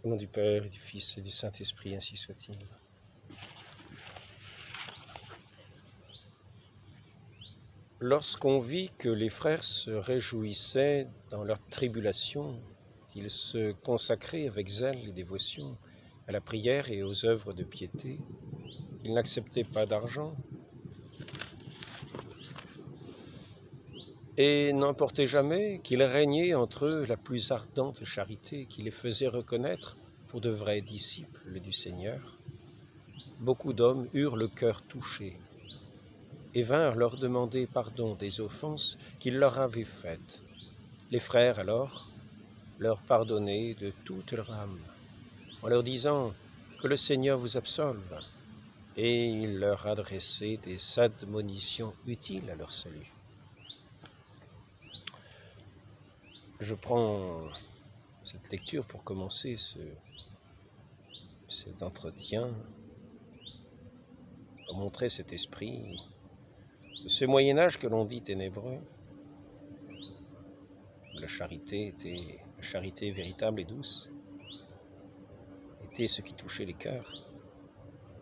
Au nom du Père, et du Fils et du Saint-Esprit, ainsi soit-il. Lorsqu'on vit que les frères se réjouissaient dans leur tribulation, qu'ils se consacraient avec zèle et dévotion à la prière et aux œuvres de piété, qu'ils n'acceptaient pas d'argent et n'emportaient jamais, qu'il régnait entre eux la plus ardente charité qui les faisait reconnaître pour de vrais disciples du Seigneur, beaucoup d'hommes eurent le cœur touché et vinrent leur demander pardon des offenses qu'ils leur avaient faites. Les frères alors leur pardonnaient de toute leur âme, en leur disant que le Seigneur vous absolve, et ils leur adressaient des admonitions utiles à leur salut. Je prends cette lecture pour commencer cet entretien, pour montrer cet esprit de ce Moyen-Âge que l'on dit ténébreux. La charité était la charité véritable et douce, était ce qui touchait les cœurs,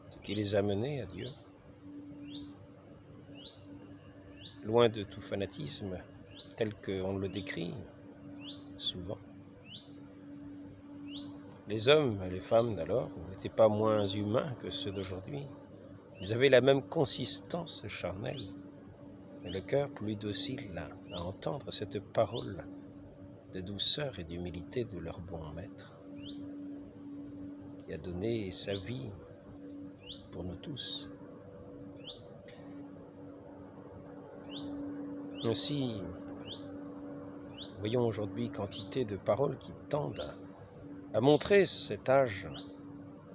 ce qui les amenait à Dieu. Loin de tout fanatisme tel qu'on le décrit souvent. Les hommes et les femmes d'alors n'étaient pas moins humains que ceux d'aujourd'hui. Ils avaient la même consistance charnelle, mais le cœur plus docile à entendre cette parole de douceur et d'humilité de leur bon maître, qui a donné sa vie pour nous tous. Ainsi, voyons aujourd'hui quantité de paroles qui tendent à montrer cet âge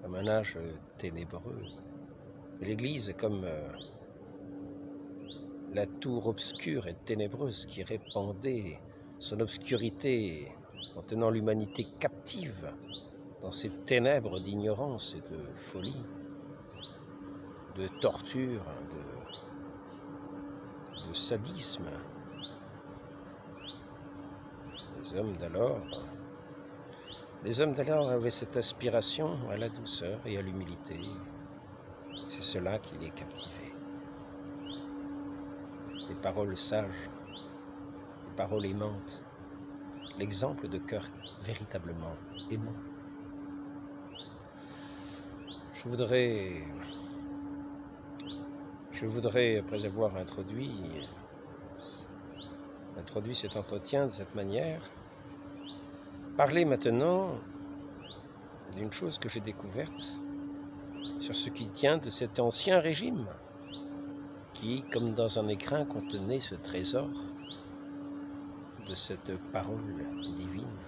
comme un âge ténébreux, et l'Église comme la tour obscure et ténébreuse qui répandait son obscurité en tenant l'humanité captive dans ces ténèbres d'ignorance et de folie, de torture, de sadisme. Les hommes d'alors avaient cette aspiration à la douceur et à l'humilité. C'est cela qui les captivait. Les paroles sages, les paroles aimantes, l'exemple de cœur véritablement aimant. Je voudrais, après avoir introduit cet entretien de cette manière, parler maintenant d'une chose que j'ai découverte sur ce qui tient de cet ancien régime qui, comme dans un écrin, contenait ce trésor de cette parole divine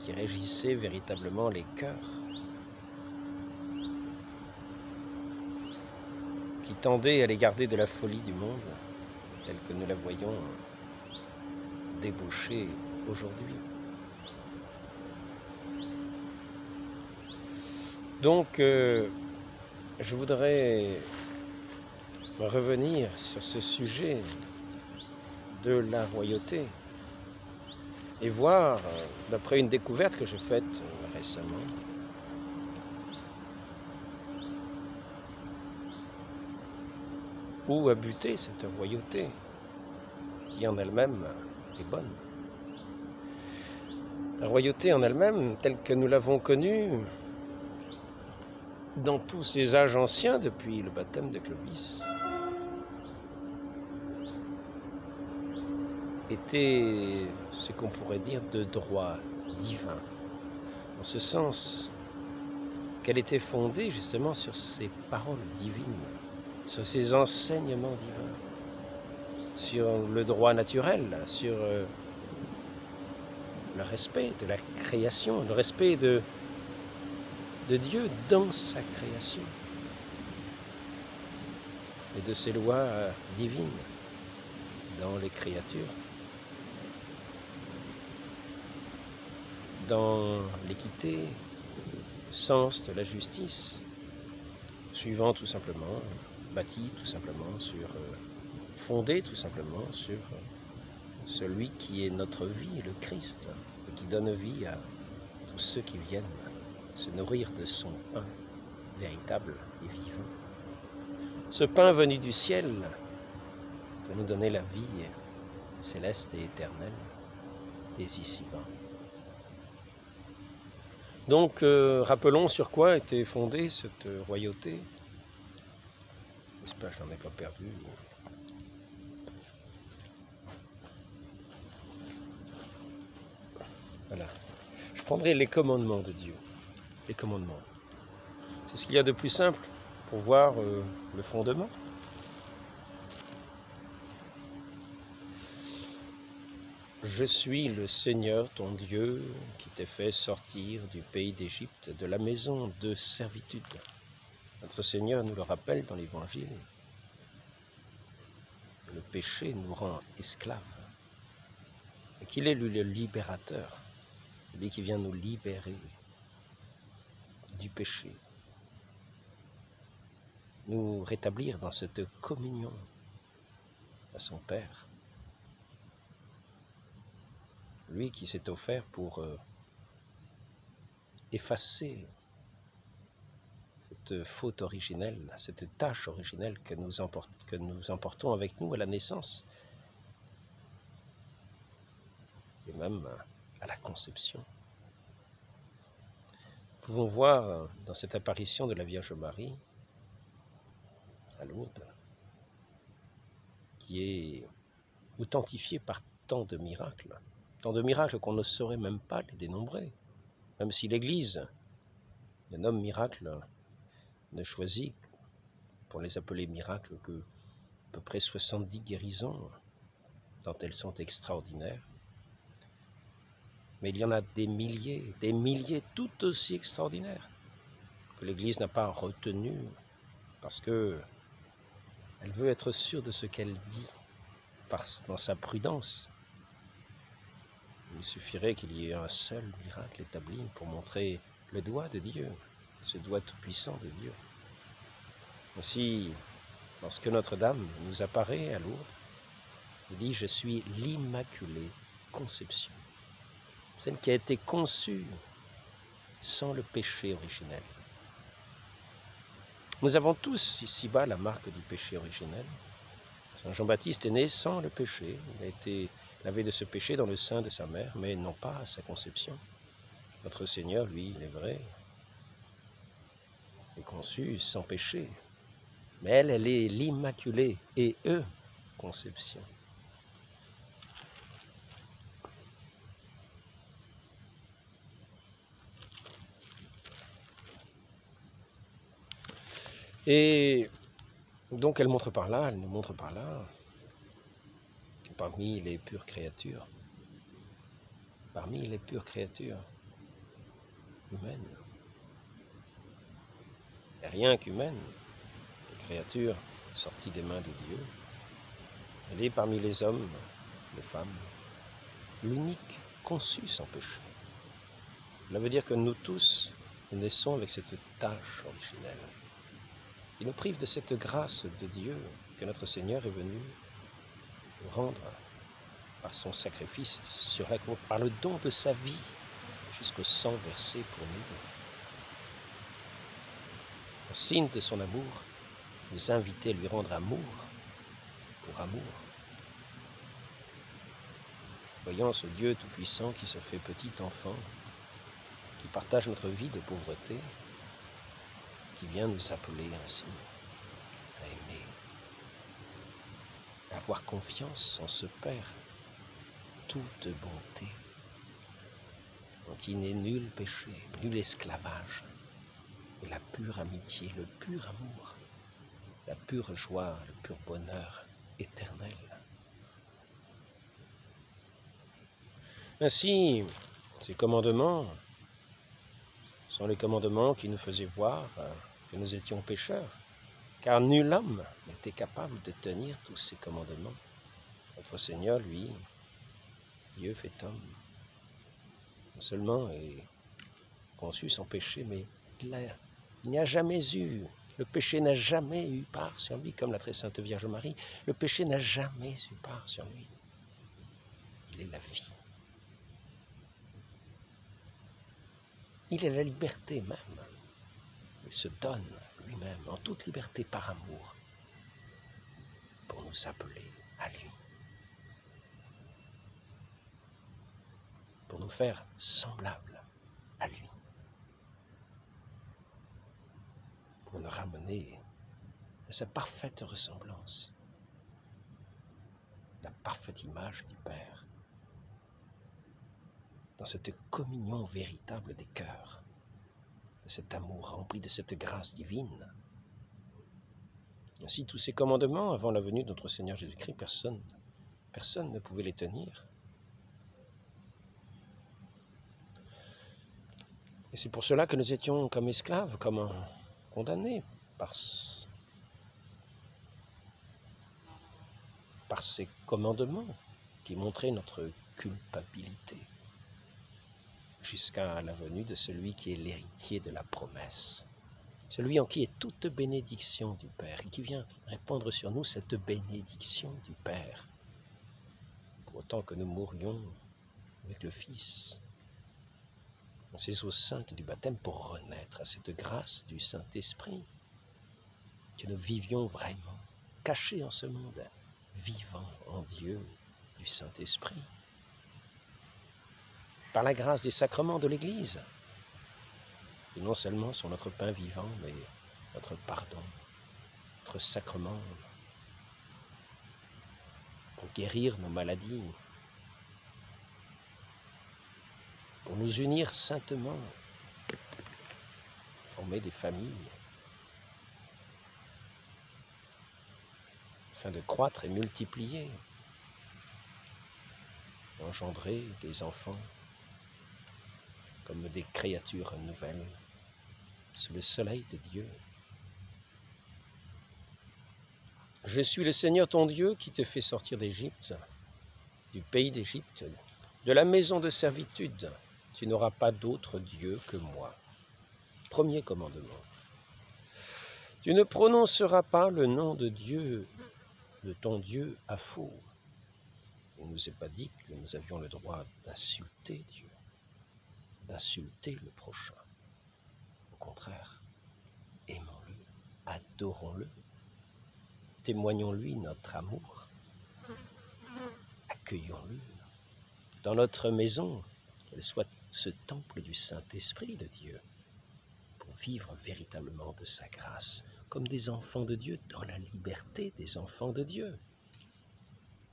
qui régissait véritablement les cœurs, qui tendait à les garder de la folie du monde telle que nous la voyons débaucher aujourd'hui. Donc, je voudrais revenir sur ce sujet de la royauté et voir, d'après une découverte que j'ai faite récemment, où a buté cette royauté qui en elle-même est bonne. La royauté en elle-même, telle que nous l'avons connue dans tous ces âges anciens depuis le baptême de Clovis, était ce qu'on pourrait dire de droit divin, en ce sens qu'elle était fondée justement sur ces paroles divines, sur ces enseignements divins, sur le droit naturel, sur le respect de la création, le respect de Dieu dans sa création et de ses lois divines dans les créatures, dans l'équité, le sens de la justice, suivant tout simplement, bâti tout simplement sur, fondé tout simplement sur celui qui est notre vie, le Christ, et qui donne vie à tous ceux qui viennent. se nourrir de son pain véritable et vivant. Ce pain venu du ciel pour nous donner la vie céleste et éternelle dès ici-bas. Donc, rappelons sur quoi était fondée cette royauté. J'espère que je n'en ai pas perdu. Voilà. Je prendrai les commandements de Dieu. Les commandements. C'est ce qu'il y a de plus simple pour voir le fondement. Je suis le Seigneur, ton Dieu, qui t'ai fait sortir du pays d'Égypte, de la maison de servitude. Notre Seigneur nous le rappelle dans l'Évangile. Le péché nous rend esclaves. Et qu'il est lui le libérateur, celui qui vient nous libérer du péché, nous rétablir dans cette communion à son Père. Lui qui s'est offert pour effacer cette faute originelle, cette tâche originelle que nous emportons avec nous à la naissance et même à la conception. Nous pouvons voir dans cette apparition de la Vierge Marie à Lourdes, qui est authentifiée par tant de miracles qu'on ne saurait même pas les dénombrer, même si l'Église ne nomme miracles, ne choisit pour les appeler miracles que à peu près 70 guérisons, tant elles sont extraordinaires. Mais il y en a des milliers tout aussi extraordinaires, que l'Église n'a pas retenu, parce que elle veut être sûre de ce qu'elle dit, dans sa prudence. Il suffirait qu'il y ait un seul miracle établi pour montrer le doigt de Dieu, ce doigt tout-puissant de Dieu. Ainsi, lorsque Notre-Dame nous apparaît à Lourdes, il dit « Je suis l'Immaculée Conception », celle qui a été conçue sans le péché originel. Nous avons tous ici-bas la marque du péché originel. Saint Jean-Baptiste est né sans le péché, il a été lavé de ce péché dans le sein de sa mère, mais non pas à sa conception. Notre Seigneur, lui, il est vrai, est conçu sans péché, mais elle est l'Immaculée et Conception. Et donc elle nous montre par là, parmi les pures créatures humaines, et rien qu'humaine, les créatures sorties des mains de Dieu, elle est parmi les hommes, les femmes, l'unique conçue sans péché. Cela veut dire que nous tous, nous naissons avec cette tâche originelle. Il nous prive de cette grâce de Dieu que notre Seigneur est venu nous rendre par son sacrifice sur la croix, par le don de sa vie jusqu'au sang versé pour nous. En signe de son amour, nous inviter à lui rendre amour pour amour. Voyons ce Dieu tout-puissant qui se fait petit enfant, qui partage notre vie de pauvreté, qui vient nous appeler ainsi à aimer, à avoir confiance en ce Père, toute bonté, en qui n'est nul péché, nul esclavage, et la pure amitié, le pur amour, la pure joie, le pur bonheur éternel. Ainsi, ces commandements sont les commandements qui nous faisaient voir que nous étions pécheurs, car nul homme n'était capable de tenir tous ces commandements. Notre Seigneur, lui, Dieu fait homme, non seulement est conçu sans péché, mais il n'y a jamais eu, le péché n'a jamais eu part sur lui, comme la très sainte Vierge Marie, le péché n'a jamais eu part sur lui. Il est la vie. Il est la liberté même. Il se donne lui-même en toute liberté par amour pour nous appeler à lui, pour nous faire semblables à lui, pour nous ramener à sa parfaite ressemblance, la parfaite image du Père, dans cette communion véritable des cœurs, de cet amour rempli de cette grâce divine. Ainsi, tous ces commandements, avant la venue de notre Seigneur Jésus-Christ, personne ne pouvait les tenir. Et c'est pour cela que nous étions comme esclaves, comme condamnés par ces commandements qui montraient notre culpabilité, jusqu'à la venue de celui qui est l'héritier de la promesse, celui en qui est toute bénédiction du Père, et qui vient répandre sur nous cette bénédiction du Père, pour autant que nous mourions avec le Fils, dans ces eaux saintes du baptême, pour renaître à cette grâce du Saint-Esprit, que nous vivions vraiment, cachés en ce monde, vivant en Dieu du Saint-Esprit, par la grâce des sacrements de l'Église, et non seulement sur notre pain vivant, mais notre pardon, notre sacrement, pour guérir nos maladies, pour nous unir saintement, former des familles, afin de croître et multiplier, engendrer des enfants comme des créatures nouvelles sous le soleil de Dieu. Je suis le Seigneur ton Dieu qui te fait sortir d'Égypte, du pays d'Égypte, de la maison de servitude. Tu n'auras pas d'autre Dieu que moi. Premier commandement. Tu ne prononceras pas le nom de Dieu, de ton Dieu, à faux. Il ne nous est pas dit que nous avions le droit d'insulter Dieu, d'insulter le prochain. Au contraire, aimons-le, adorons-le, témoignons-lui notre amour, accueillons-le dans notre maison, qu'elle soit ce temple du Saint-Esprit de Dieu, pour vivre véritablement de sa grâce, comme des enfants de Dieu, dans la liberté des enfants de Dieu.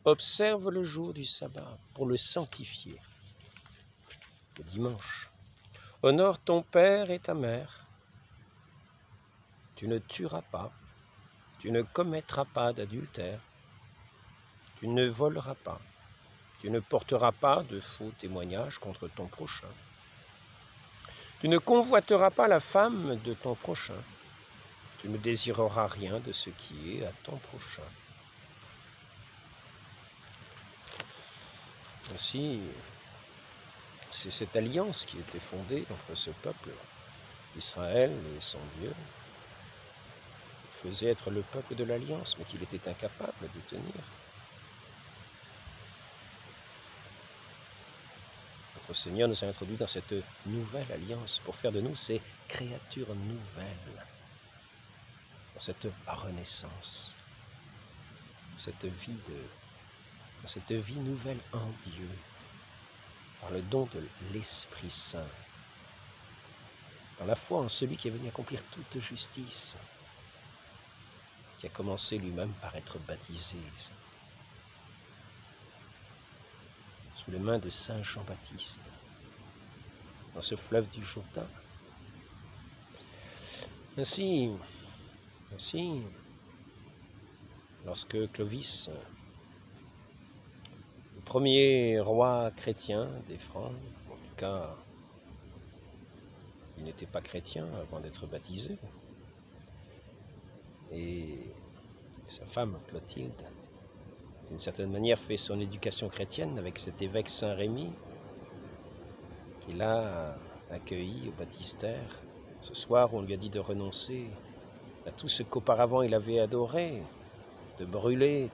Observe le jour du sabbat pour le sanctifier. Le dimanche, honore ton père et ta mère. Tu ne tueras pas, tu ne commettras pas d'adultère, tu ne voleras pas, tu ne porteras pas de faux témoignages contre ton prochain. Tu ne convoiteras pas la femme de ton prochain. Tu ne désireras rien de ce qui est à ton prochain. Ainsi, c'est cette alliance qui était fondée entre ce peuple, Israël et son Dieu. Il faisait être le peuple de l'alliance, mais qu'il était incapable de tenir. Notre Seigneur nous a introduits dans cette nouvelle alliance pour faire de nous ces créatures nouvelles, dans cette renaissance, cette vie nouvelle en Dieu, par le don de l'Esprit Saint, dans la foi en celui qui est venu accomplir toute justice, qui a commencé lui-même par être baptisé sous les mains de Saint Jean-Baptiste, dans ce fleuve du Jourdain. Ainsi, lorsque Clovis, le premier roi chrétien des Francs, en tout cas, il n'était pas chrétien avant d'être baptisé, et sa femme Clotilde, d'une certaine manière, fait son éducation chrétienne avec cet évêque Saint-Rémy, qu'il a accueilli au baptistère. Ce soir, on lui a dit de renoncer à tout ce qu'auparavant il avait adoré, de brûler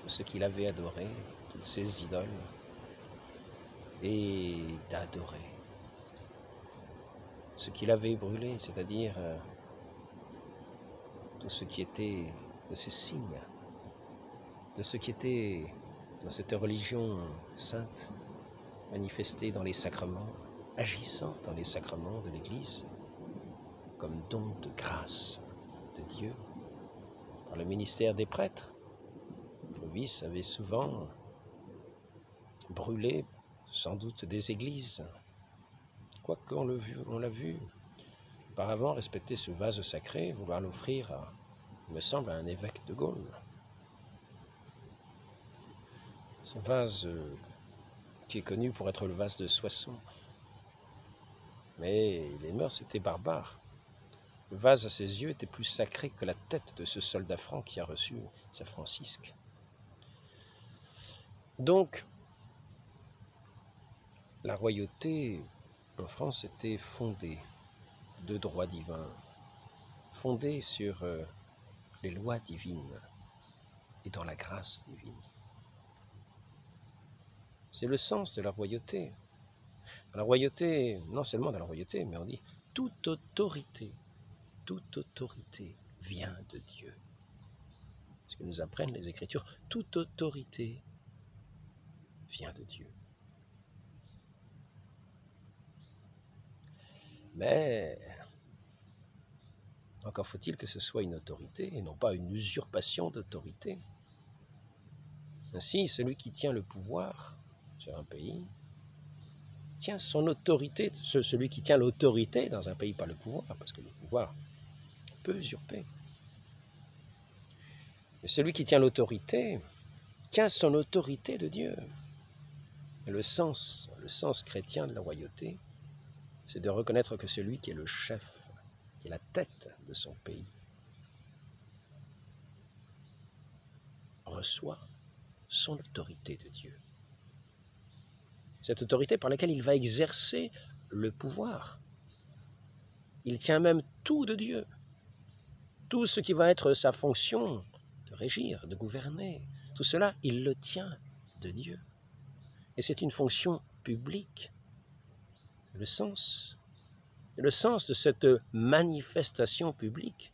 tout ce qu'il avait adoré, toutes ses idoles, et d'adorer ce qu'il avait brûlé, c'est-à-dire tout ce qui était de ces signes, de ce qui était dans cette religion sainte, manifestée dans les sacrements, agissant dans les sacrements de l'Église, comme don de grâce de Dieu, par le ministère des prêtres. Clovis avait souvent brûlé, sans doute, des églises, quoique on l'a vu auparavant respecter ce vase sacré, vouloir l'offrir, il me semble, à un évêque de Gaulle. Ce vase qui est connu pour être le vase de Soissons. Mais les mœurs étaient barbares. Le vase, à ses yeux, était plus sacré que la tête de ce soldat franc qui a reçu sa francisque. Donc, la royauté en France était fondée de droits divins, fondée sur les lois divines et dans la grâce divine. C'est le sens de la royauté. La royauté, non seulement dans la royauté, mais on dit toute autorité vient de Dieu. Ce que nous apprennent les Écritures, toute autorité vient de Dieu. Mais encore faut-il que ce soit une autorité et non pas une usurpation d'autorité. Ainsi, celui qui tient le pouvoir sur un pays tient son autorité, celui qui tient l'autorité dans un pays, pas le pouvoir, parce que le pouvoir peut usurper. Mais celui qui tient l'autorité tient son autorité de Dieu. Et le sens chrétien de la royauté, c'est de reconnaître que celui qui est le chef, qui est la tête de son pays, reçoit son autorité de Dieu. Cette autorité par laquelle il va exercer le pouvoir. Il tient même tout de Dieu. Tout ce qui va être sa fonction de régir, de gouverner, tout cela, il le tient de Dieu. Et c'est une fonction publique. Le sens de cette manifestation publique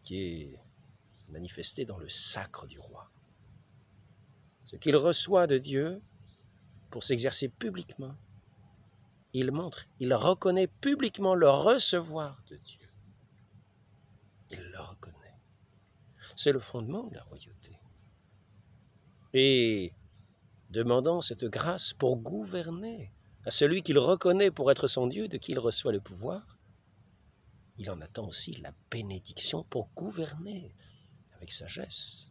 qui est manifestée dans le sacre du roi. Ce qu'il reçoit de Dieu pour s'exercer publiquement, il montre, il reconnaît publiquement le recevoir de Dieu. Il le reconnaît. C'est le fondement de la royauté. Et demandant cette grâce pour gouverner à celui qu'il reconnaît pour être son Dieu, de qui il reçoit le pouvoir, il en attend aussi la bénédiction pour gouverner avec sagesse.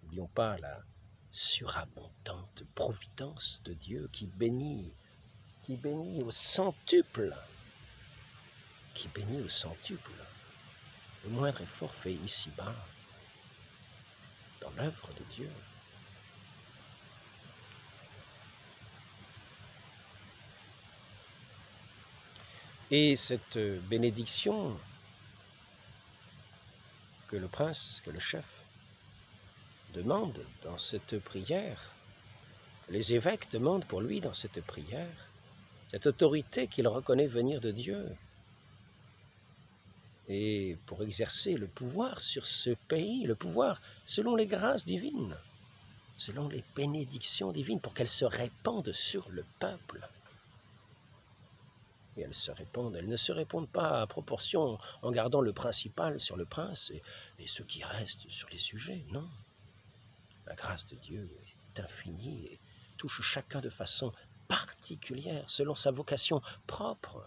N'oublions pas la surabondante providence de Dieu qui bénit au centuple, le moindre effort fait ici-bas dans l'œuvre de Dieu. Et cette bénédiction que le prince, que le chef demande dans cette prière, les évêques demandent pour lui dans cette prière, cette autorité qu'il reconnaît venir de Dieu, et pour exercer le pouvoir sur ce pays, le pouvoir selon les grâces divines, selon les bénédictions divines, pour qu'elles se répandent sur le peuple. Et elles ne se répondent pas à proportion en gardant le principal sur le prince et ceux qui restent sur les sujets, non. La grâce de Dieu est infinie et touche chacun de façon particulière, selon sa vocation propre.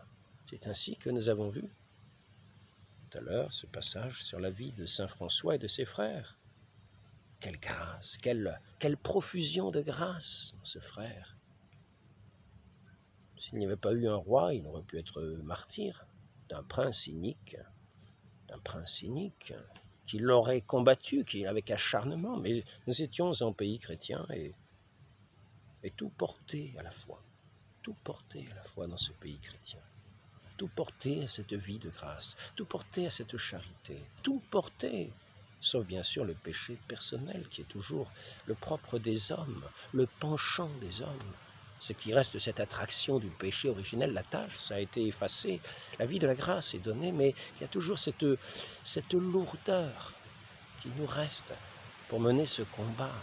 C'est ainsi que nous avons vu tout à l'heure ce passage sur la vie de saint François et de ses frères. Quelle grâce, quelle profusion de grâce dans ce frère. S'il n'y avait pas eu un roi, il aurait pu être martyr d'un prince inique qui l'aurait combattu, qui avec acharnement, mais nous étions en pays chrétien et tout porté à la fois dans ce pays chrétien, tout porté à cette vie de grâce, tout porté à cette charité, tout porté, sauf bien sûr le péché personnel qui est toujours le propre des hommes, le penchant des hommes, Ce qui reste de cette attraction du péché originel, la tâche, ça a été effacé. La vie de la grâce est donnée, mais il y a toujours cette lourdeur qui nous reste pour mener ce combat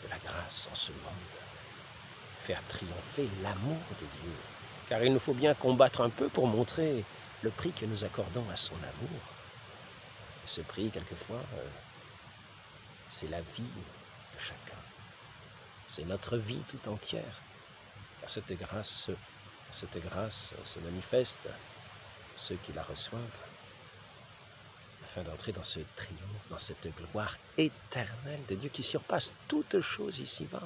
de la grâce en ce monde. Faire triompher l'amour de Dieu. Car il nous faut bien combattre un peu pour montrer le prix que nous accordons à son amour. Et ce prix, quelquefois, c'est la vie de chacun. C'est notre vie tout entière. Car cette grâce se manifeste à ceux qui la reçoivent, afin d'entrer dans ce triomphe, dans cette gloire éternelle de Dieu qui surpasse toute chose ici-bas.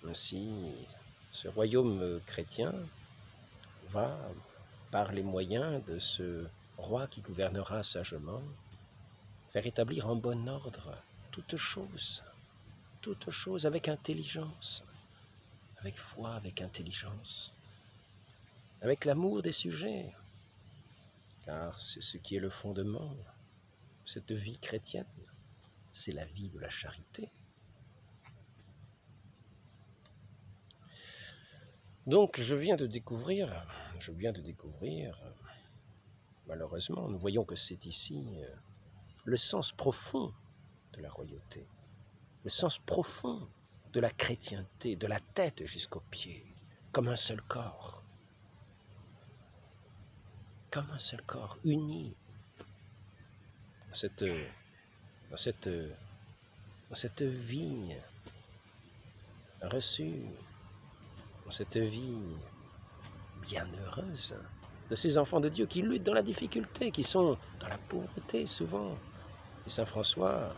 Ainsi, ce royaume chrétien va, par les moyens de ce roi qui gouvernera sagement, faire établir en bon ordre toute chose avec intelligence, avec foi, avec intelligence, avec l'amour des sujets, car c'est ce qui est le fondement de cette vie chrétienne, c'est la vie de la charité. Donc je viens de découvrir, malheureusement, nous voyons que c'est ici le sens profond de la royauté, le sens profond de la chrétienté, de la tête jusqu'aux pieds, comme un seul corps, uni dans cette vie reçue, dans cette vie bienheureuse de ces enfants de Dieu qui luttent dans la difficulté, qui sont dans la pauvreté souvent. Et Saint François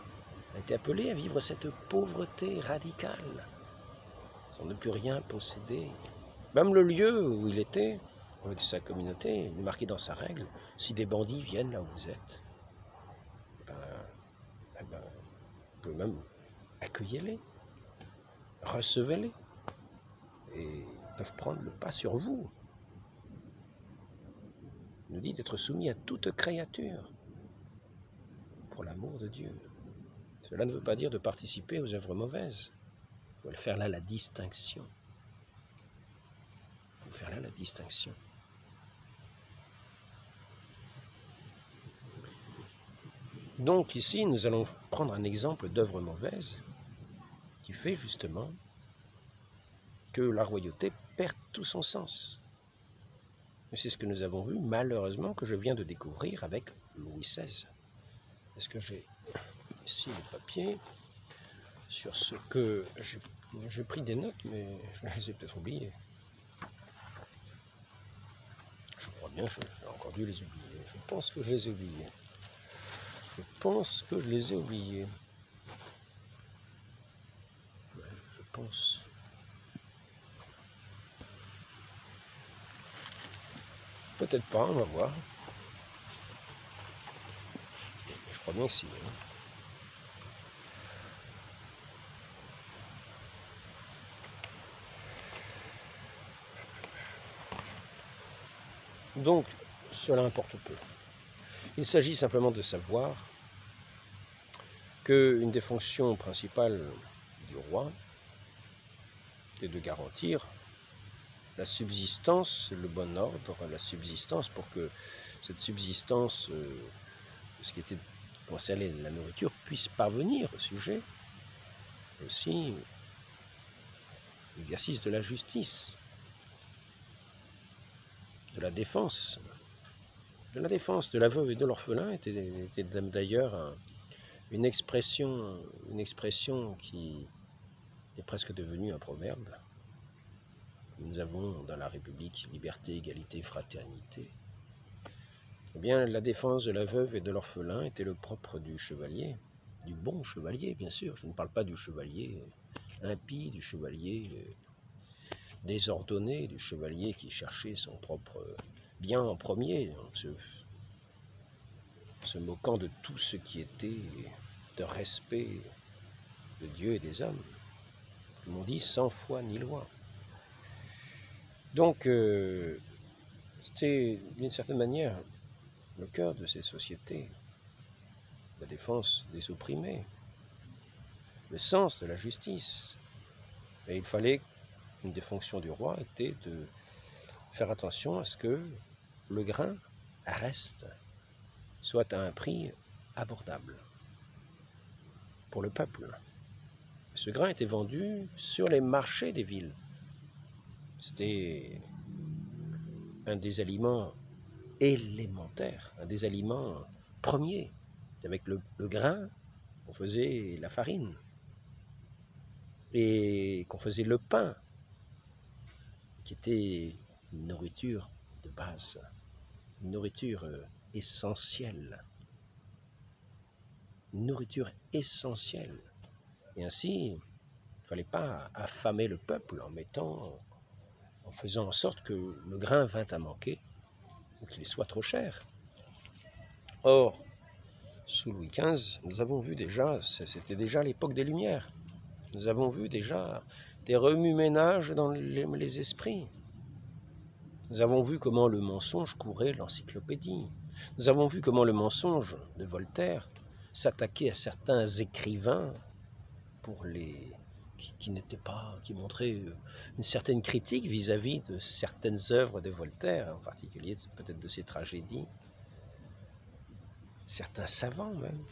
a été appelé à vivre cette pauvreté radicale, sans ne plus rien posséder. Même le lieu où il était, avec sa communauté, il est marqué dans sa règle, si des bandits viennent là où vous êtes, vous pouvez même accueillir-les, recevez-les, et ils peuvent prendre le pas sur vous. Il nous dit d'être soumis à toute créature pour l'amour de Dieu. Cela ne veut pas dire de participer aux œuvres mauvaises. Il faut faire là la distinction. Donc ici, nous allons prendre un exemple d'œuvre mauvaise qui fait justement que la royauté perd tout son sens. Et c'est ce que nous avons vu, malheureusement, que je viens de découvrir avec Louis XVI. Est-ce que j'ai ici le papier sur ce que j'ai pris des notes, mais je les ai peut-être oubliées. Je crois bien que j'ai encore dû les oublier. Je pense que je les ai oubliés. Ouais, je pense. Peut-être pas, on va voir. Je crois bien que si. Donc, cela importe peu. Il s'agit simplement de savoir qu'une des fonctions principales du roi est de garantir la subsistance, le bon ordre, la subsistance, pour que cette subsistance, ce qui était concerné la nourriture, puisse parvenir au sujet. Aussi, l'exercice de la justice, de la défense de la veuve et de l'orphelin était d'ailleurs une expression qui est presque devenue un proverbe. Nous avons dans la République liberté, égalité, fraternité. Eh bien, la défense de la veuve et de l'orphelin était le propre du chevalier, du bon chevalier, bien sûr. Je ne parle pas du chevalier impie, du chevalier désordonné, du chevalier qui cherchait son propre bien en premier, se moquant de tout ce qui était de respect de Dieu et des hommes. Comme on dit, sans foi ni loi. Donc, c'était d'une certaine manière le cœur de ces sociétés, la défense des opprimés. le sens de la justice. Et il fallait, une des fonctions du roi était de faire attention à ce que le grain reste, soit à un prix abordable pour le peuple. Ce grain était vendu sur les marchés des villes. C'était un des aliments élémentaires, un des aliments premiers. Avec le grain, on faisait la farine et qu'on faisait le pain, qui était une nourriture de base, une nourriture essentielle. Une nourriture essentielle. Et ainsi, il ne fallait pas affamer le peuple en faisant en sorte que le grain vint à manquer ou qu'il soit trop cher. Or, sous Louis XV, nous avons vu déjà, c'était déjà l'époque des Lumières, nous avons vu déjà des remue-ménages dans les esprits. Nous avons vu comment le mensonge courait l'encyclopédie. Nous avons vu comment le mensonge de Voltaire s'attaquait à certains écrivains pour qui montraient une certaine critique vis-à-vis de certaines œuvres de Voltaire, en particulier peut-être de ses tragédies. Certains savants même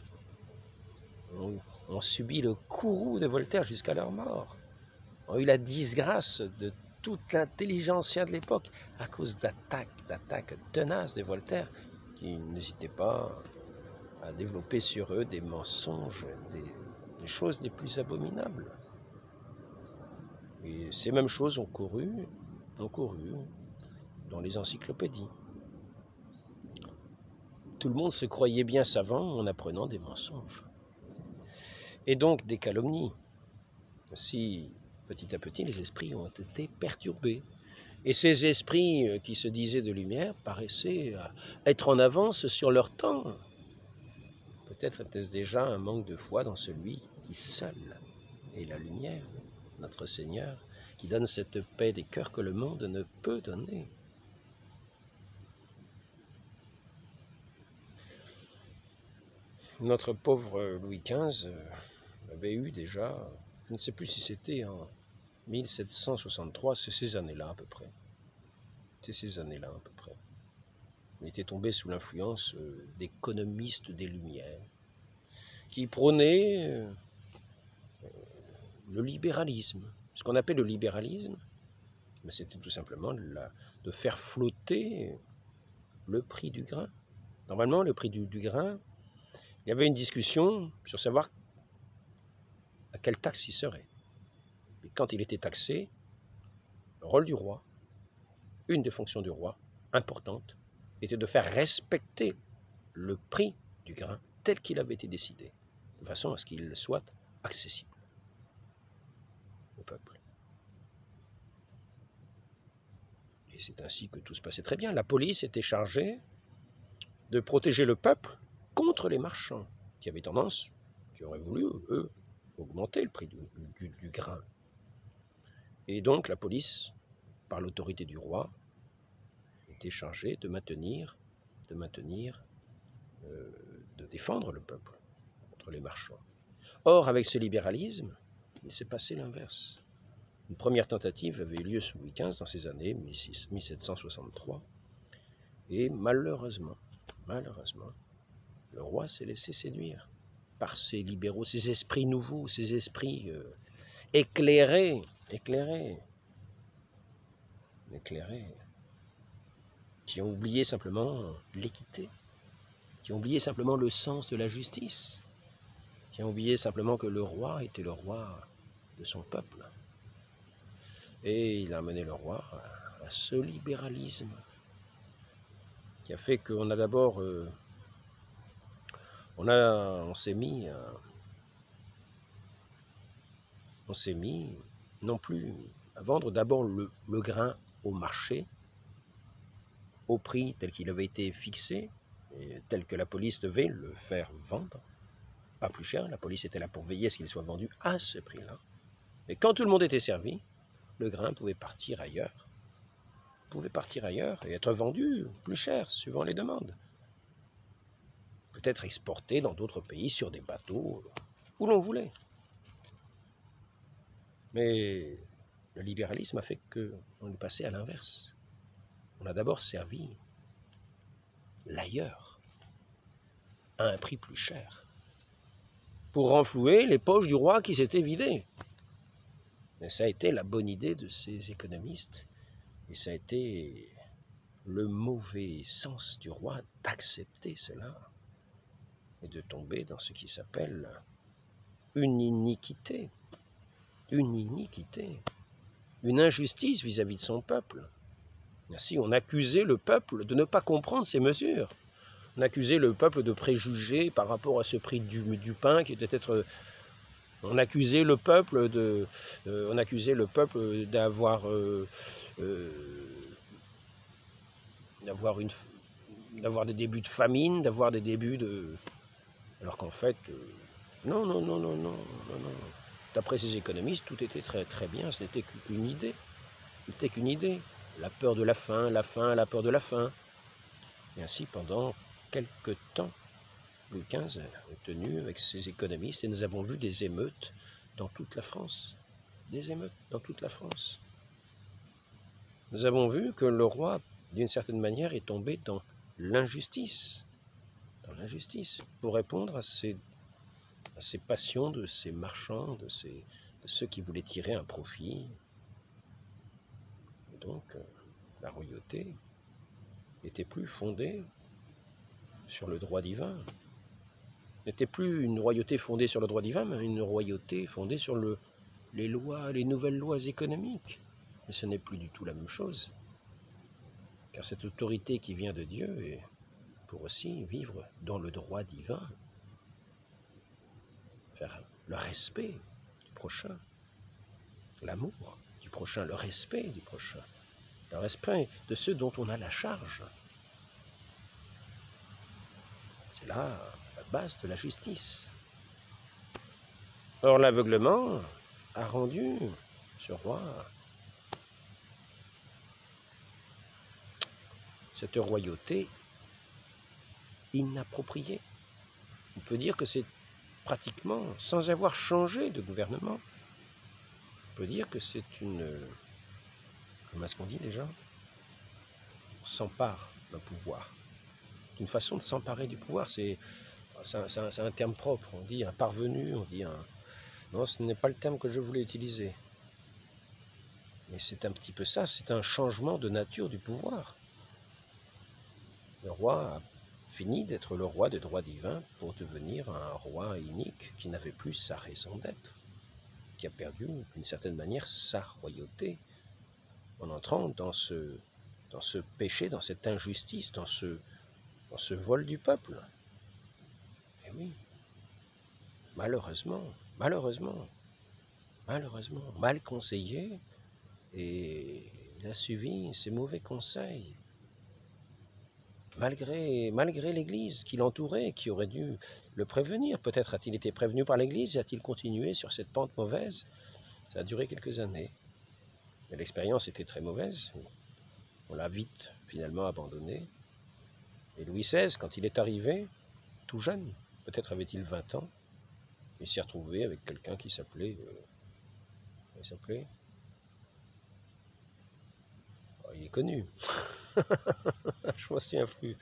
ont subi le courroux de Voltaire jusqu'à leur mort, ont eu la disgrâce de toute l'intelligentsia de l'époque à cause d'attaques tenaces de Voltaire qui n'hésitaient pas à développer sur eux des mensonges, des choses les plus abominables. Et ces mêmes choses ont couru dans les encyclopédies. Tout le monde se croyait bien savant en apprenant des mensonges. Et donc des calomnies. Ainsi, petit à petit, les esprits ont été perturbés. Et ces esprits qui se disaient de lumière paraissaient être en avance sur leur temps. Peut-être était-ce déjà un manque de foi dans celui qui seul est la lumière, notre Seigneur, qui donne cette paix des cœurs que le monde ne peut donner. Notre pauvre Louis XV avait eu déjà, je ne sais plus si c'était en 1763, c'est ces années-là à peu près. C'est ces années-là à peu près. Il était tombé sous l'influence d'économistes des Lumières, qui prônaient le libéralisme. Ce qu'on appelle le libéralisme, c'était tout simplement de faire flotter le prix du grain. Normalement, le prix du grain, il y avait une discussion sur savoir à quelle taxe il serait. Et quand il était taxé, le rôle du roi, une des fonctions du roi, importante, était de faire respecter le prix du grain tel qu'il avait été décidé, de façon à ce qu'il soit accessible au peuple. Et c'est ainsi que tout se passait très bien. La police était chargée de protéger le peuple contre les marchands qui avaient tendance, qui auraient voulu, eux, augmenter le prix du grain. Et donc la police, par l'autorité du roi, était chargée de défendre le peuple contre les marchands. Or, avec ce libéralisme, il s'est passé l'inverse. Une première tentative avait eu lieu sous Louis XV dans ces années 1763, et malheureusement, le roi s'est laissé séduire par ces libéraux, ces esprits nouveaux, ces esprits éclairés, qui ont oublié simplement l'équité, qui ont oublié simplement le sens de la justice, qui ont oublié simplement que le roi était le roi de son peuple. Et il a amené le roi à ce libéralisme qui a fait qu'on a d'abord, on s'est mis non plus à vendre d'abord le grain au marché, au prix tel qu'il avait été fixé, et tel que la police devait le faire vendre, pas plus cher, la police était là pour veiller à ce qu'il soit vendu à ce prix-là. Et quand tout le monde était servi, le grain pouvait partir ailleurs et être vendu plus cher, suivant les demandes. Peut-être exporté dans d'autres pays sur des bateaux où l'on voulait. Mais le libéralisme a fait qu'on est passé à l'inverse. On a d'abord servi l'ailleurs à un prix plus cher pour renflouer les poches du roi qui s'étaient vidées. Mais ça a été la bonne idée de ces économistes et ça a été le mauvais sens du roi d'accepter cela et de tomber dans ce qui s'appelle une iniquité, une injustice vis-à-vis de son peuple. Ainsi, on accusait le peuple de ne pas comprendre ces mesures. On accusait le peuple de préjugés par rapport à ce prix du pain qui était peut-être... On accusait le peuple d'avoir des débuts de famine, d'avoir des débuts de... Alors qu'en fait, non. D'après ces économistes, tout était très, très bien, ce n'était qu'une idée. Ce n'était qu'une idée. La peur de la faim, la peur de la faim. Et ainsi, pendant quelques temps, Louis XV est tenu avec ses économistes et nous avons vu des émeutes dans toute la France. Des émeutes dans toute la France. Nous avons vu que le roi, d'une certaine manière, est tombé dans l'injustice. Dans l'injustice, pour répondre à ces passions de ces marchands, de ceux qui voulaient tirer un profit. Et donc, la royauté n'était plus fondée sur le droit divin. N'était plus une royauté fondée sur le droit divin, mais une royauté fondée sur les nouvelles lois économiques. Mais ce n'est plus du tout la même chose. Car cette autorité qui vient de Dieu est pour aussi vivre dans le droit divin, faire le respect du prochain, l'amour du prochain, le respect du prochain, le respect de ceux dont on a la charge. C'est là la base de la justice. Or, l'aveuglement a rendu ce roi cette royauté inappropriée. On peut dire que c'est pratiquement, sans avoir changé de gouvernement, on peut dire que c'est une... Comment est-ce qu'on dit déjà? On s'empare d'un pouvoir. Une façon de s'emparer du pouvoir, c'est un terme propre. On dit un parvenu, on dit un... Non, ce n'est pas le terme que je voulais utiliser. Mais c'est un petit peu ça, c'est un changement de nature du pouvoir. Le roi a fini d'être le roi des droits divins pour devenir un roi inique qui n'avait plus sa raison d'être, qui a perdu d'une certaine manière sa royauté en entrant dans ce péché, dans cette injustice, dans ce vol du peuple. Et oui, malheureusement, mal conseillé, et il a suivi ses mauvais conseils. Malgré l'Église qui l'entourait, qui aurait dû le prévenir. Peut-être a-t-il été prévenu par l'Église et a-t-il continué sur cette pente mauvaise. Ça a duré quelques années. Mais l'expérience était très mauvaise. On l'a vite, finalement, abandonné. Et Louis XVI, quand il est arrivé, tout jeune, peut-être avait-il 20 ans, il s'est retrouvé avec quelqu'un qui s'appelait... il s'appelait... Oh, il est connu. Je m'en souviens plus.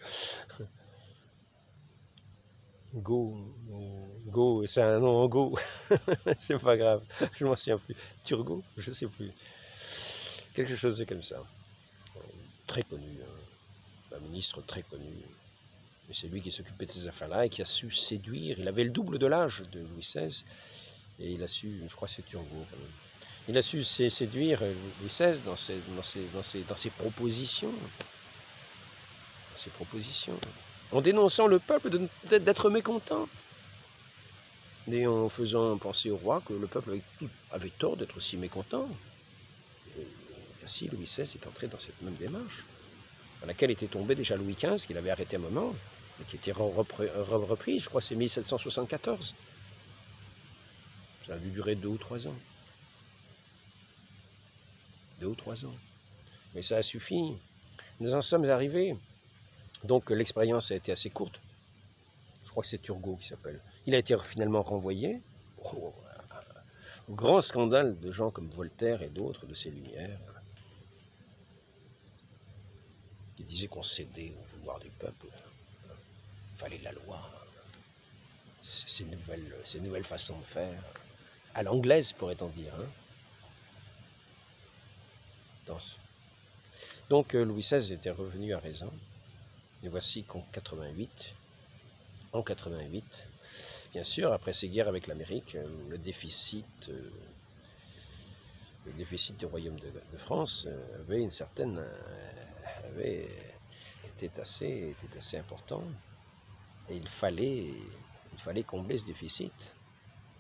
Go, c'est un nom en Go. C'est pas grave, je m'en souviens plus. Turgot, je sais plus. Quelque chose de comme ça. Très connu, un ministre très connu. Mais c'est lui qui s'occupait de ces affaires-là et qui a su séduire. Il avait le double de l'âge de Louis XVI. Et il a su, je crois que c'est Turgot quand même. Il a su séduire Louis XVI dans ses propositions. En dénonçant le peuple d'être mécontent. Et en faisant penser au roi que le peuple avait tort d'être aussi mécontent. Et ainsi, Louis XVI est entré dans cette même démarche, dans laquelle était tombé déjà Louis XV, qu'il avait arrêté un moment, et qui était reprise, je crois que c'est 1774. Ça a dû durer 2 ou 3 ans. 2 ou 3 ans. Mais ça a suffi. Nous en sommes arrivés. Donc l'expérience a été assez courte. Je crois que c'est Turgot qui s'appelle. Il a été finalement renvoyé. au grand scandale de gens comme Voltaire et d'autres de ces Lumières, qui disaient qu'on cédait au vouloir du peuple, il fallait la loi, ces nouvelles façons de faire, à l'anglaise pourrait-on dire. Hein. Donc Louis XVI était revenu à raison, et voici qu'en 88, bien sûr, après ces guerres avec l'Amérique, le déficit du royaume de France avait était assez important, et il fallait combler ce déficit.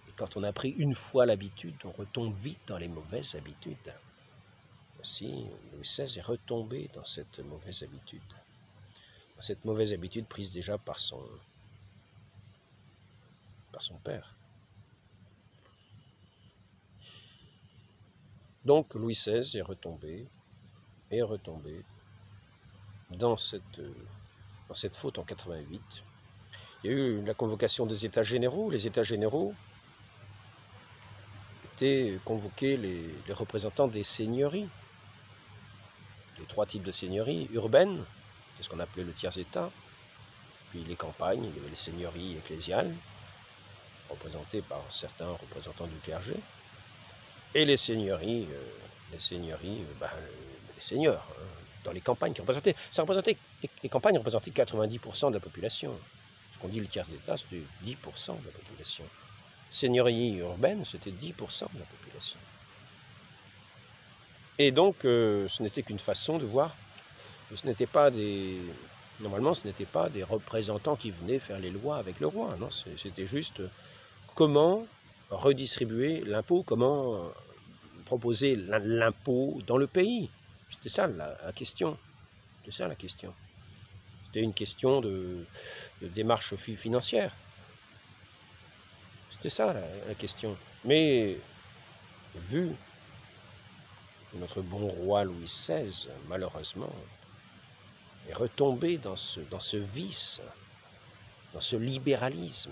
Et quand on a pris une fois l'habitude, on retombe vite dans les mauvaises habitudes. Voici, Louis XVI est retombé dans cette mauvaise habitude, prise déjà par son père. Donc Louis XVI est retombé dans cette faute en 88. Il y a eu la convocation des États généraux. Les États généraux étaient convoqués les représentants des seigneuries. Les trois types de seigneuries urbaines, c'est ce qu'on appelait le tiers-État, puis les campagnes, il y avait les seigneuries ecclésiales, représentées par certains représentants du clergé, et les seigneuries, les seigneurs, hein, dans les campagnes qui représentaient, les campagnes représentaient 90% de la population. Ce qu'on dit le tiers-État, c'était 10% de la population. Seigneurie urbaine, c'était 10% de la population. Et donc, ce n'était qu'une façon de voir, normalement, ce n'était pas des représentants qui venaient faire les lois avec le roi, non, c'était juste comment redistribuer l'impôt, comment proposer l'impôt dans le pays. C'était ça la question. C'était une question de démarche financière. C'était ça la question. Mais vu que notre bon roi Louis XVI, malheureusement, est retombé dans ce vice, dans ce libéralisme,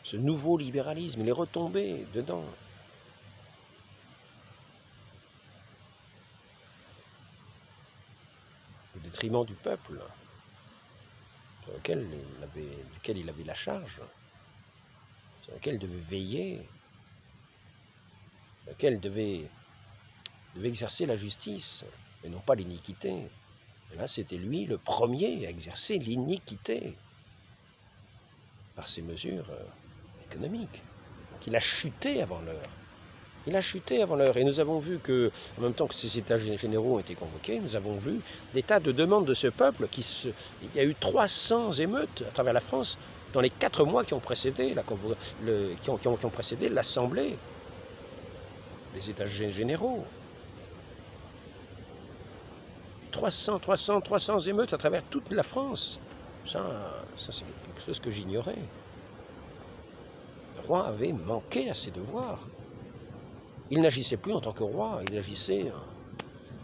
ce nouveau libéralisme, il est retombé dedans. Au détriment du peuple, duquel il avait la charge, sur lequel il devait veiller, sur lequel il devait exercer la justice, et non pas l'iniquité. Et là, c'était lui le premier à exercer l'iniquité par ses mesures économiques. Donc il a chuté avant l'heure. Et nous avons vu que, en même temps que ces États généraux ont été convoqués, nous avons vu des tas de demandes de ce peuple. Il y a eu 300 émeutes à travers la France dans les 4 mois qui ont précédé l'Assemblée des États généraux. 300 émeutes à travers toute la France. Ça c'est quelque chose que j'ignorais. Le roi avait manqué à ses devoirs. Il n'agissait plus en tant que roi, il agissait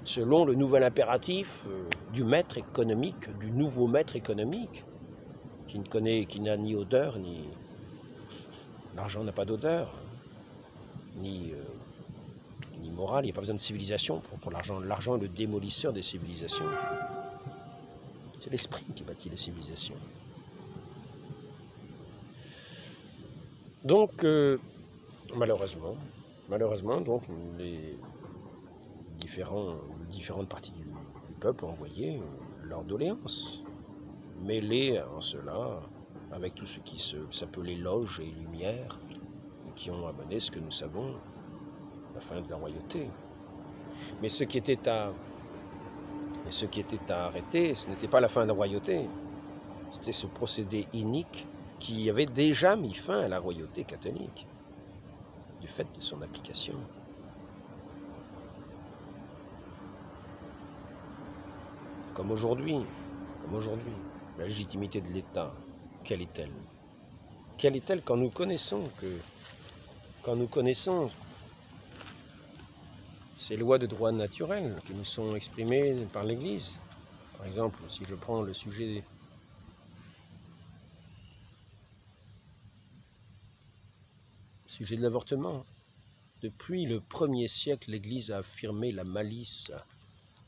selon le nouvel impératif du maître économique, du nouveau maître économique, qui n'a ni odeur, ni... L'argent n'a pas d'odeur, ni morale, il n'y a pas besoin de civilisation pour l'argent. L'argent est le démolisseur des civilisations. C'est l'esprit qui bâtit les civilisations. Donc, malheureusement, donc, les différentes parties du peuple ont envoyé leurs doléances, mêlées en cela avec tout ce qui s'appelait loges et lumières, qui ont amené ce que nous savons, la fin de la royauté. Mais ce qui était à arrêter, ce n'était pas la fin de la royauté, c'était ce procédé inique qui avait déjà mis fin à la royauté catholique, du fait de son application. Comme aujourd'hui, la légitimité de l'État, quelle est-elle? Quelle est-elle quand nous connaissons ces lois de droit naturel qui nous sont exprimées par l'Église? Par exemple, si je prends le sujet de l'avortement, Depuis le 1er siècle, l'Église a affirmé la malice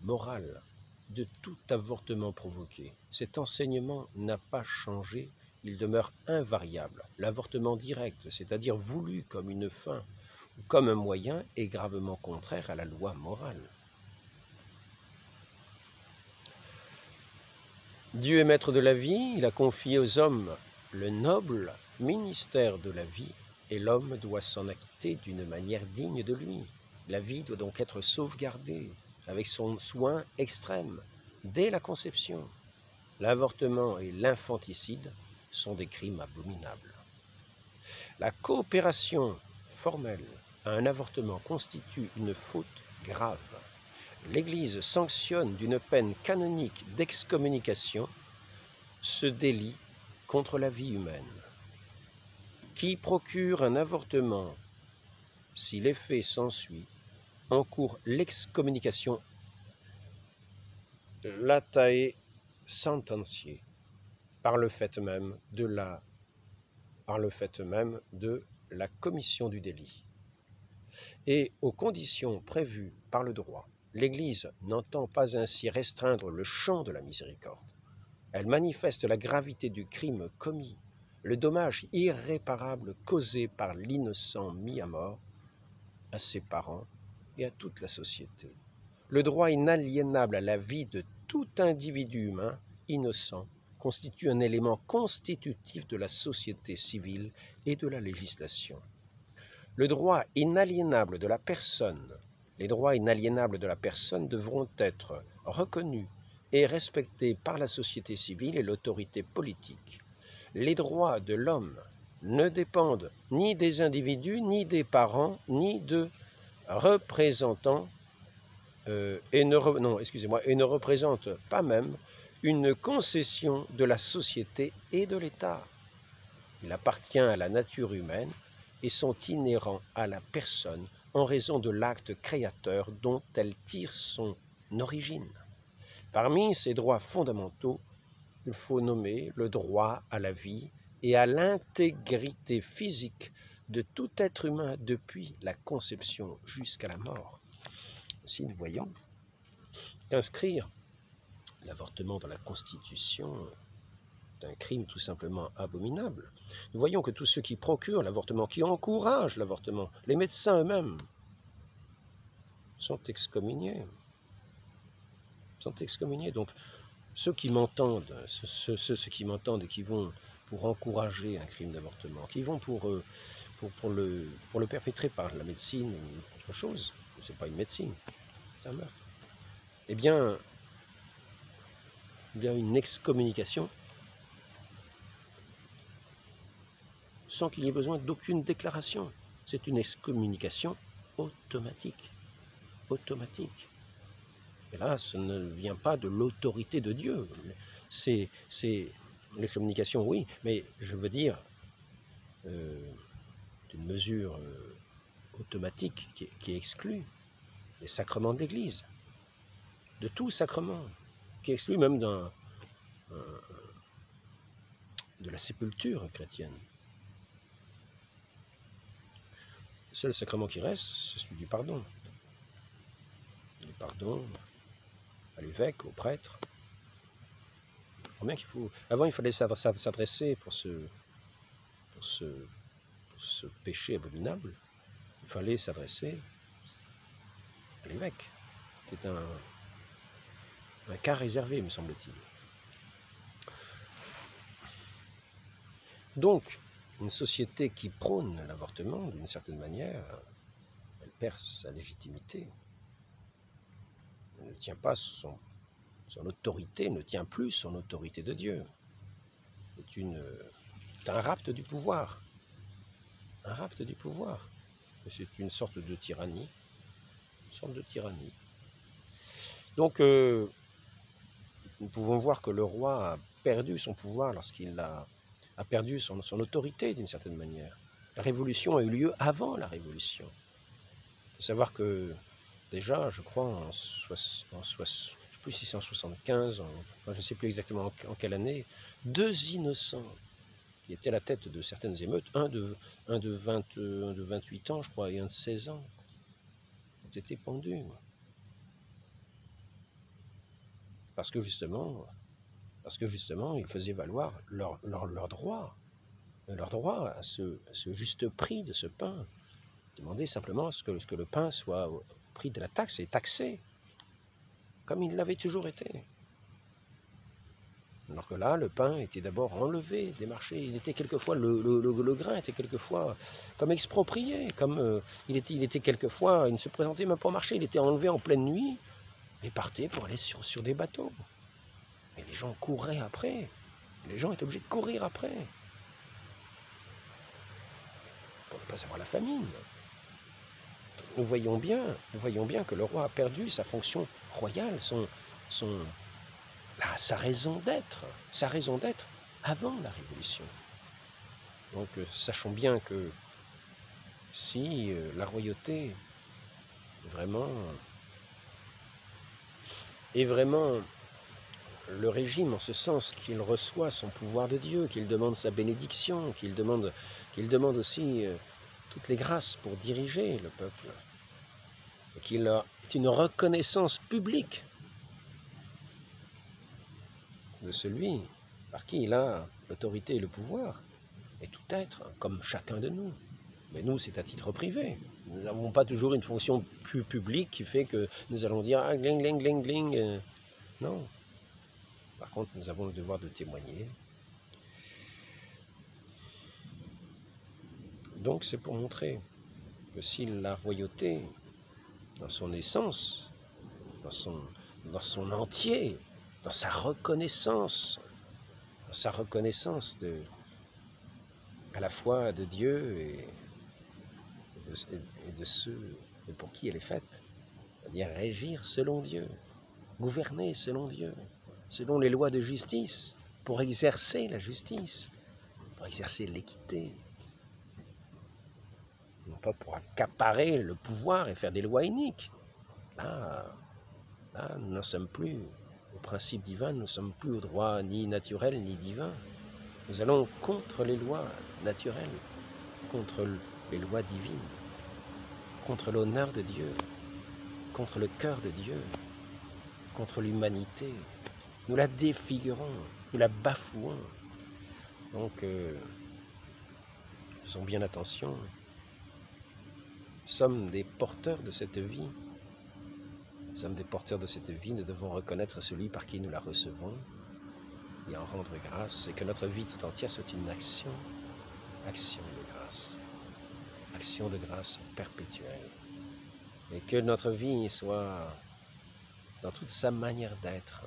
morale de tout avortement provoqué. Cet enseignement n'a pas changé, il demeure invariable. L'avortement direct, c'est-à-dire voulu comme une fin ou comme un moyen, est gravement contraire à la loi morale. Dieu est maître de la vie, il a confié aux hommes le noble ministère de la vie, et l'homme doit s'en acquitter d'une manière digne de lui. La vie doit donc être sauvegardée avec son soin extrême dès la conception. L'avortement et l'infanticide sont des crimes abominables. La coopération formelle à un avortement constitue une faute grave. L'Église sanctionne d'une peine canonique d'excommunication ce délit contre la vie humaine. Qui procure un avortement, si l'effet s'ensuit, encourt l'excommunication latae sententiae par le fait même de la commission du délit. Et aux conditions prévues par le droit, l'Église n'entend pas ainsi restreindre le champ de la miséricorde. Elle manifeste la gravité du crime commis, le dommage irréparable causé par l'innocent mis à mort, à ses parents et à toute la société. Le droit inaliénable à la vie de tout individu humain innocent constitue un élément constitutif de la société civile et de la législation. Le droit inaliénable de la personne, les droits inaliénables de la personne devront être reconnus et respectés par la société civile et l'autorité politique. Les droits de l'homme ne dépendent ni des individus, ni des parents, ni de représentants, et ne représentent pas même une concession de la société et de l'État. Il appartient à la nature humaine et sont inhérents à la personne en raison de l'acte créateur dont elle tire son origine. Parmi ces droits fondamentaux, il faut nommer le droit à la vie et à l'intégrité physique de tout être humain depuis la conception jusqu'à la mort. Ainsi, nous voyons qu'inscrire l'avortement dans la Constitution est un crime tout simplement abominable. Nous voyons que tous ceux qui procurent l'avortement, qui encouragent l'avortement, les médecins eux-mêmes, sont excommuniés. Donc, ceux qui m'entendent, ceux qui m'entendent et qui vont pour encourager un crime d'avortement, qui vont pour le perpétrer par la médecine ou autre chose, ce n'est pas une médecine, c'est un meurtre, eh bien une excommunication sans qu'il y ait besoin d'aucune déclaration. C'est une excommunication automatique. Et là, ce ne vient pas de l'autorité de Dieu. C'est l'excommunication, oui, mais je veux dire, d'une mesure automatique qui exclut les sacrements de l'Église, de tout sacrement, qui exclut même de la sépulture chrétienne. Le seul sacrement qui reste, c'est celui du pardon. Le pardon à l'évêque, au prêtre. Avant, il fallait s'adresser pour ce péché abominable. Il fallait s'adresser à l'évêque. C'était un cas réservé, me semble-t-il. Donc, une société qui prône l'avortement, d'une certaine manière, elle perd sa légitimité. Elle ne tient pas son autorité, ne tient plus son autorité de Dieu. C'est un rapt du pouvoir. Un rapt du pouvoir. C'est une sorte de tyrannie. Donc, nous pouvons voir que le roi a perdu son pouvoir lorsqu'il a perdu son autorité, d'une certaine manière. La révolution a eu lieu avant la révolution. Il faut savoir que, déjà, je crois, je ne sais plus si c'est en 75, je ne sais plus exactement en quelle année, deux innocents qui était à la tête de certaines émeutes, un de 28 ans, je crois, et un de 16 ans, ont été pendus. Parce que justement, ils faisaient valoir leur droit à ce juste prix de ce pain. Demander simplement à ce que le pain soit au prix de la taxe et taxé, comme il l'avait toujours été. Alors que là, le pain était d'abord enlevé des marchés. Il était quelquefois, le grain était quelquefois comme exproprié, comme il était quelquefois, il ne se présentait même pas au marché, il était enlevé en pleine nuit et partait pour aller sur des bateaux. Et les gens couraient après. Les gens étaient obligés de courir après pour ne pas avoir la famine. Nous voyons bien que le roi a perdu sa fonction royale, sa raison d'être avant la Révolution. Donc sachons bien que si la royauté est vraiment le régime en ce sens qu'il reçoit son pouvoir de Dieu, qu'il demande sa bénédiction, qu'il demande aussi toutes les grâces pour diriger le peuple, et qu'il a une reconnaissance publique de celui par qui il a l'autorité et le pouvoir, et tout être, comme chacun de nous. Mais nous, c'est à titre privé. Nous n'avons pas toujours une fonction plus publique qui fait que nous allons dire « Ah, gling, gling, gling, gling ». Non. Par contre, nous avons le devoir de témoigner. Donc, c'est pour montrer que si la royauté, dans son essence, dans son entier, dans sa reconnaissance à la fois de Dieu et de ceux pour qui elle est faite, c'est-à-dire régir selon Dieu, gouverner selon Dieu, selon les lois de justice, pour exercer la justice, pour exercer l'équité, non pas pour accaparer le pouvoir et faire des lois iniques. Là, nous n'en sommes plus au principe divin, nous ne sommes plus au droit ni naturel ni divin. Nous allons contre les lois naturelles, contre les lois divines, contre l'honneur de Dieu, contre le cœur de Dieu, contre l'humanité. Nous la défigurons, nous la bafouons. Donc, faisons bien attention. Nous sommes des porteurs de cette vie. Nous sommes des porteurs de cette vie. Nous devons reconnaître celui par qui nous la recevons et en rendre grâce. Et que notre vie tout entière soit une action de grâce perpétuelle. Et que notre vie soit dans toute sa manière d'être,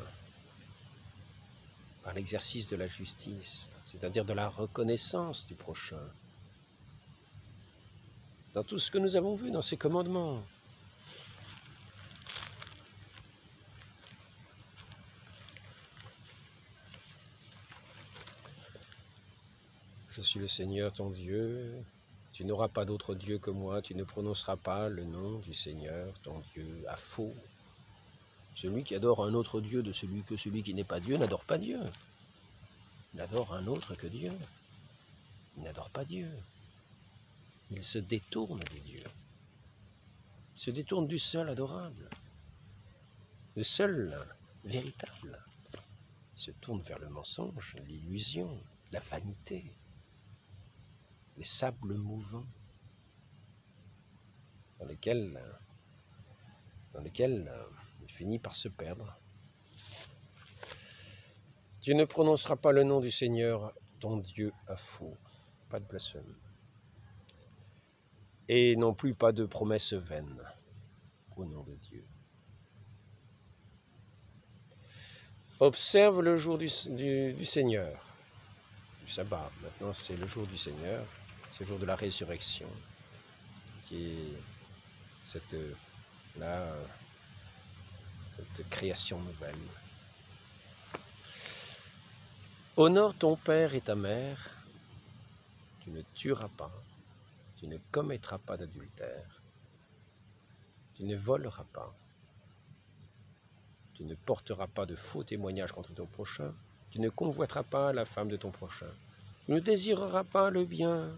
par l'exercice de la justice, c'est-à-dire de la reconnaissance du prochain, dans tout ce que nous avons vu dans ces commandements. Je suis le Seigneur ton Dieu, tu n'auras pas d'autre Dieu que moi, tu ne prononceras pas le nom du Seigneur ton Dieu à faux. Celui qui adore un autre Dieu de celui qui n'est pas Dieu n'adore pas Dieu. Il adore un autre que Dieu. Il n'adore pas Dieu. Il se détourne de Dieu. Il se détourne du seul adorable, le seul véritable. Il se tourne vers le mensonge, l'illusion, la vanité, les sables mouvants dans lesquels il finit par se perdre. Tu ne prononceras pas le nom du Seigneur, ton Dieu, à faux. Pas de blasphème. Et non plus pas de promesses vaines au nom de Dieu. Observe le jour du Seigneur, du sabbat. Maintenant, c'est le jour du Seigneur, c'est le jour de la résurrection, qui est cette création nouvelle. Honore ton père et ta mère, tu ne tueras pas, tu ne commettras pas d'adultère, tu ne voleras pas, tu ne porteras pas de faux témoignages contre ton prochain, tu ne convoiteras pas la femme de ton prochain, Tu ne désireras pas le bien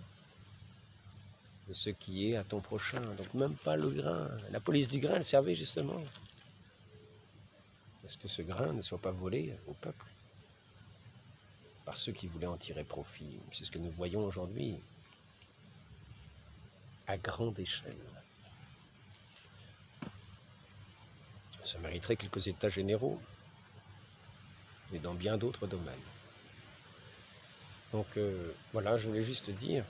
de ce qui est à ton prochain, donc même pas le grain. La police du grain, elle servait justement à ce que ce grain ne soit pas volé au peuple par ceux qui voulaient en tirer profit. C'est ce que nous voyons aujourd'hui à grande échelle. Ça mériterait quelques états généraux, mais dans bien d'autres domaines. Donc voilà, je voulais juste dire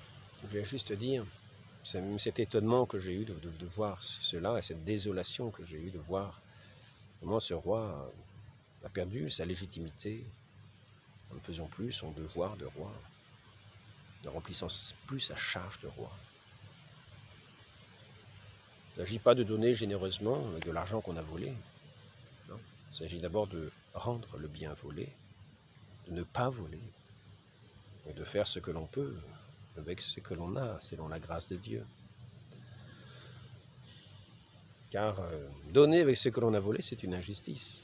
cet étonnement que j'ai eu de voir cela, et cette désolation que j'ai eu de voir comment ce roi a perdu sa légitimité en ne faisant plus son devoir de roi, ne remplissant plus sa charge de roi. Il ne s'agit pas de donner généreusement de l'argent qu'on a volé. Non. Il s'agit d'abord de rendre le bien volé, de ne pas voler, et de faire ce que l'on peut avec ce que l'on a, selon la grâce de Dieu. Car donner avec ce que l'on a volé, c'est une injustice.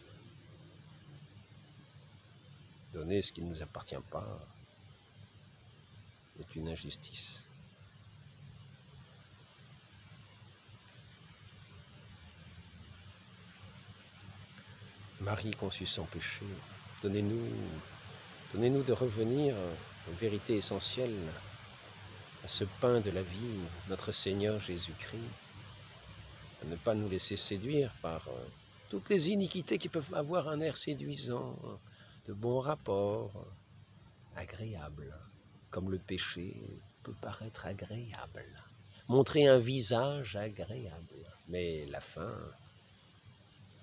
Donner ce qui ne nous appartient pas est une injustice. Marie conçue sans péché, donnez-nous de revenir aux vérités essentielles, à ce pain de la vie, notre Seigneur Jésus-Christ, à ne pas nous laisser séduire par toutes les iniquités qui peuvent avoir un air séduisant, de bons rapports, agréables, comme le péché peut paraître agréable, montrer un visage agréable, mais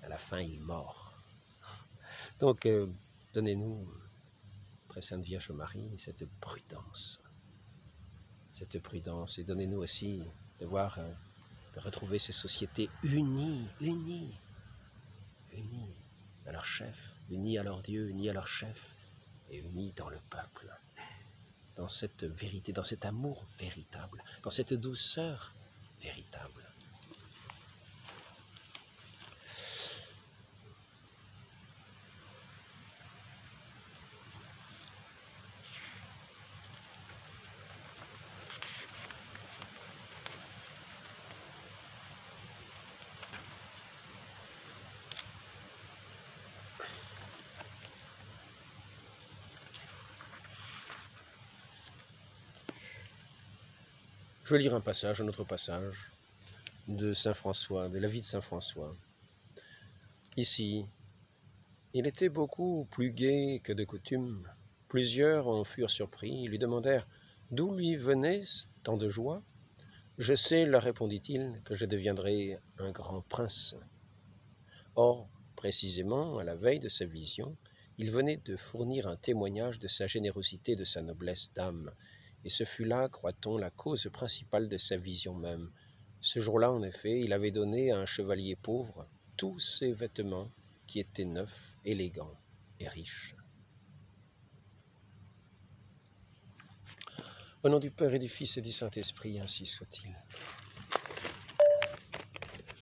à la fin il mord. Donc donnez-nous, très Sainte Vierge Marie, cette prudence, et donnez-nous aussi de retrouver ces sociétés unies à leur chef, unies à leur Dieu, unies à leur chef, et unies dans le peuple, dans cette vérité, dans cet amour véritable, dans cette douceur véritable. Je vais lire un autre passage de Saint François, de la vie de Saint François. Ici, il était beaucoup plus gai que de coutume. Plusieurs en furent surpris, lui demandèrent d'où lui venait tant de joie. Je sais, leur répondit-il, que je deviendrai un grand prince. Or, précisément, à la veille de sa vision, il venait de fournir un témoignage de sa générosité et de sa noblesse d'âme, et ce fut là, croit-on, la cause principale de sa vision même. Ce jour-là, en effet, il avait donné à un chevalier pauvre tous ses vêtements qui étaient neufs, élégants et riches. Au nom du Père et du Fils et du Saint-Esprit, ainsi soit-il.